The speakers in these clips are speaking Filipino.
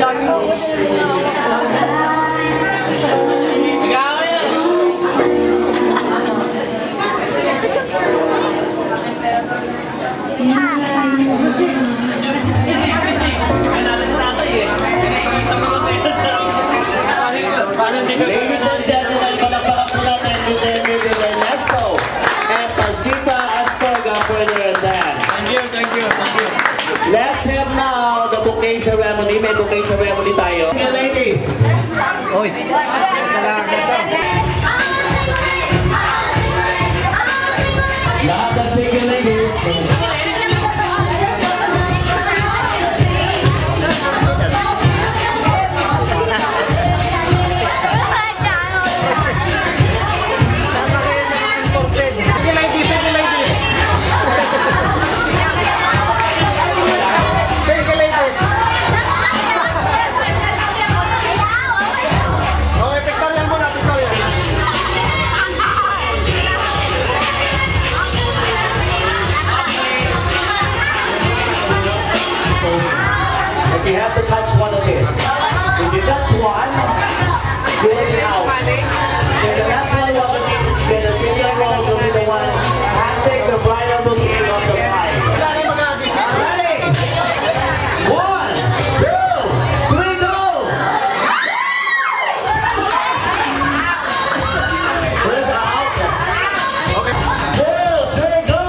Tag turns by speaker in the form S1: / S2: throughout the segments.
S1: Ladies and gentlemen, palakpakan po natin Miss Emily Ernesto and Pasita Astorga for their dance.
S2: Thank you.
S1: Let's have now the bouquet ceremony. May bouquet ceremony tayo. Okay, ladies.
S2: Oy.
S1: Lahat ng single ladies. You have to touch one of this. If you touch one, you will be out. If the last one was then the single rose will be the one handing the bridal bouquet of the bride. Ready? 1, 2, 3, go! Where's out? Okay. 2, 3, go!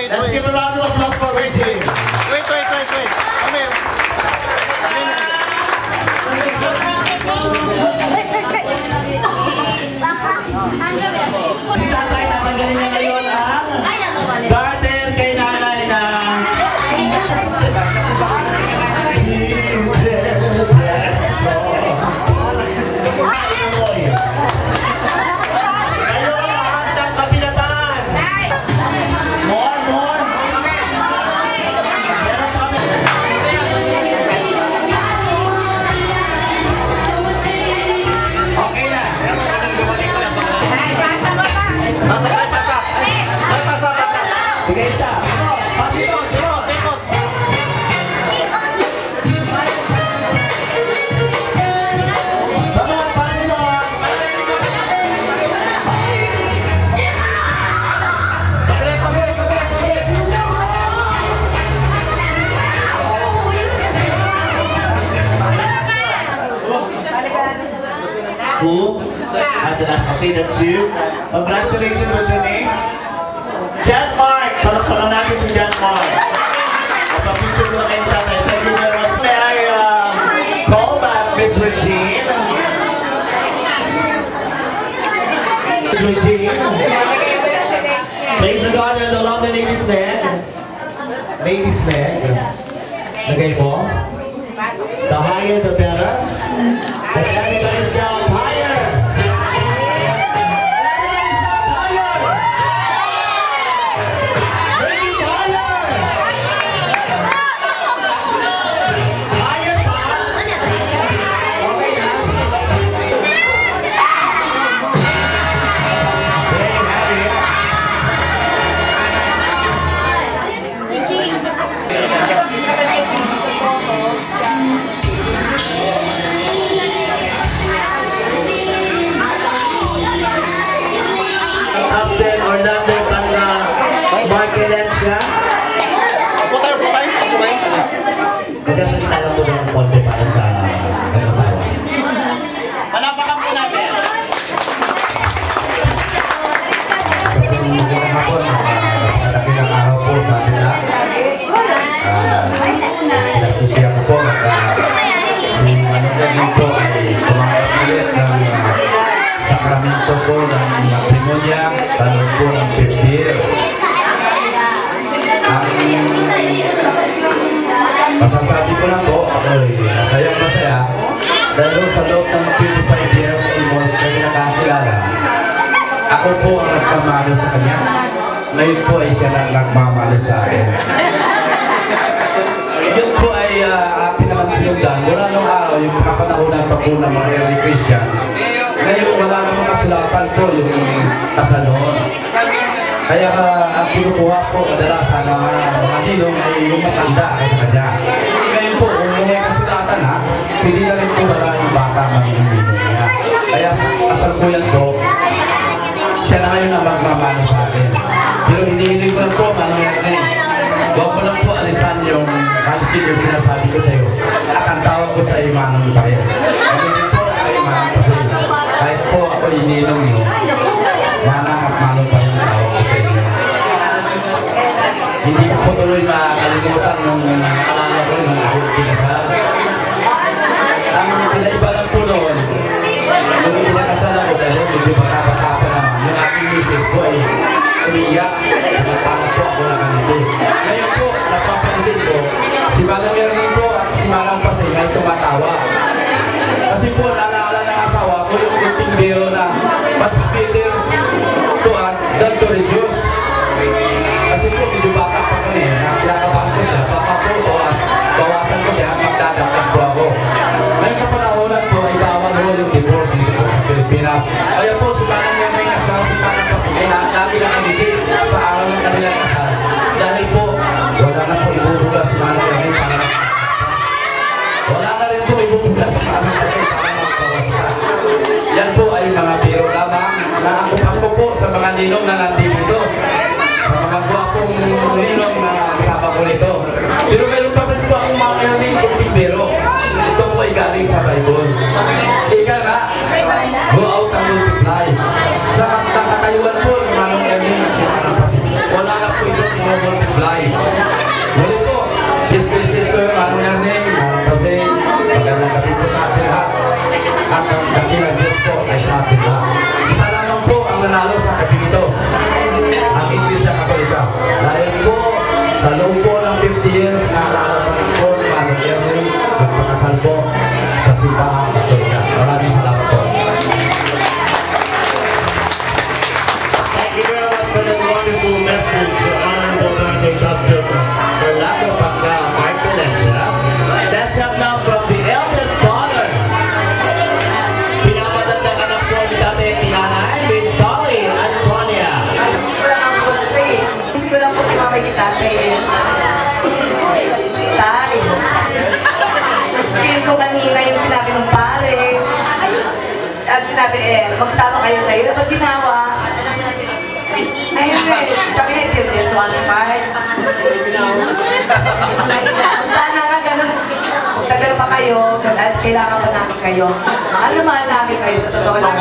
S1: Let's give a round of applause for Reggie.
S3: Wait. Come here.
S1: Si tatay natanggalin niya ngayon ang garden kay nanay na okay, that's you. Congratulations, what's your name? Jan Mark! Palakpakan natin si Jan Mark. Papapicture ko na kayo tatay. Thank you very much. May I call back Miss Regine? Miss Regine? Place the garland along the lady's neck. Lady's neck. Lagay mo. The higher, the better. Let's everybody shout higher. Nagkasalita lang po ng konti para sa mag-asawa. Palapakan po natin!
S4: Sa tuwing hapon, malaki ng araw po sa nila. Nasusiya ko po at si Manila dito ay tumanggap ulit ng sakramento po ng matrimonya, tanong po ng 50 years. ako po ang nagkamalo sa kanya. Ngayon po ay siya lang nagmamalo sa akin. Yun po ay atin naman sinundan. Mula nung araw, yung kapanahonan pa po ng mga early Christians. Ngayon wala namang kasulatan po yung kasalon. Kaya ang kinukuha po kadalasan ng mga ninong ay yung matanda sa kanya. Ngayon po, kung may kasulatan ha, pili na rin po wala yung bata magiging ninong niya. Kaya sa kasalukuyan ko, siya na ngayon ang magmamano sa akin. Pero hinihiling ko lang po, manong huwag mo lang po alisan yung sinasabi ko sa iyo. At ang tawag ko sa iyo, manong pa rin. Hindi po ay manong pa sa iyo. Kahit po ako ininong nyo, manang at manong pa rin ang tawag ko sa inyo. Hindi ko po tuloy makakalimutan nung alala ko nung ako pinasal. Ang pinaiba lang po noon, nung pinakasal ako dahil hindi baka-baka pa naman, yung aking misis ko ay umiyak. Nagtama po ako na ganito. Ngayon po, napapansin ko, si Manang Ernie po at si Manang Pasay ay tumatawa. Kasi po, naalala ng asawa ko yung kunting biro na much better to add than to reduce. Kasi po, medyo baka pa kami. Kinakabahan ko siya, baka po, bawasan ko siya at magdadagdag po ako. Ngayon sa panahonan po, ay bawal ho yung divorce dito po sa Pilipinas. Kaya po, si Manang Ernie nagsama si Manang Pasay, lagi lang kami sa araw ng kanilang kasal. Dahil po, wala na po ibubugas si Manang Ernie para wala na rin po ibubugas si Manang Ernie para magpawasta. Yan po ay mga biro lamang na ako po sa mga ninong na nandito. Sa mga guwapong ninong na kasama ko nito. Pero meron pa rin po akong mga kayanin kung biro. Ito po ay galing sa Bible. Ika nga, go out and multiply. Sa kakatayuan po, Manong Ernie, wala na po ito i-multiply. Muli po, yes, sir, Manong Ernie, kasi magandang gabi po sa atin lahat. At ang gabi ng Diyos po ay sa atin lahat. Isa lamang po ang nanalo sa gabi ito. Ang Iglesia Katolika. Dahil po, sa loob po ng 50 years, nakakalapan po ni Manong Ernie, nagpakasal po sa Simbahan Katolika. Maraming salamat po.
S1: For the wonderful message, Honorable Dr. Dr. Berlaco Pacca, Marcoleta. That's up now from the eldest daughter. Pinapadagdag anak po ni Tate Tinanay, Miss Dolly Antonia.
S2: Gusto ko lang po kay Mama ni Tate. Tay. Feel ko kanina yung sinabi ng pare. At sinabi magsama kayo tayo. Dapat ginawa. Ayun sabi niya, till to us part. Sana nga ganun, tagal pa kayo, at kailangan pa namin kayo. Mahal na mahal namin kayo sa totoo lang.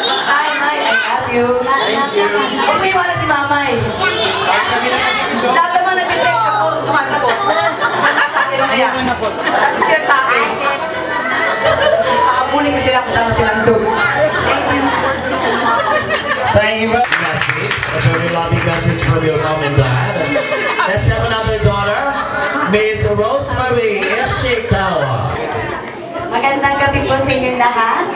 S2: Hi, May, I love you. Huwag mo iwala si Mamay. Lahat naman nag-text ako, sumasagot. Kaya, at sa akin, aabulin ko sila kasama silang doon.
S1: Thank you very much. A very lovely message from your mom and dad. Let's have another daughter, Miss Rosemary Ishikawa.
S5: Magandang gabi po sa inyong lahat.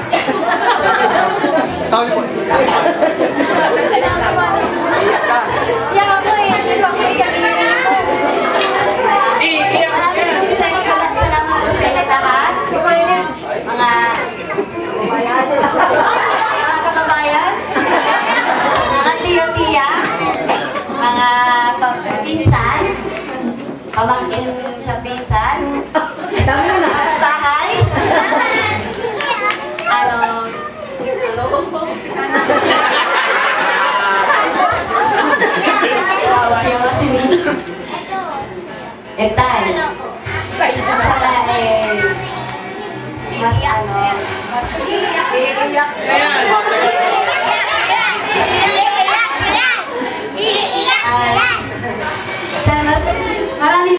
S3: Tawag po.
S5: Iyak ako eh. Ano ako isang ininig ko? Maraming po salamat po sa inyong lahat. Mga kababayan, mga tiyo-tiya, mga pinsan, pamangkin sa pinsan, bahay, siya si Nini. Etay. Sana mas iiyak. Sana mas marami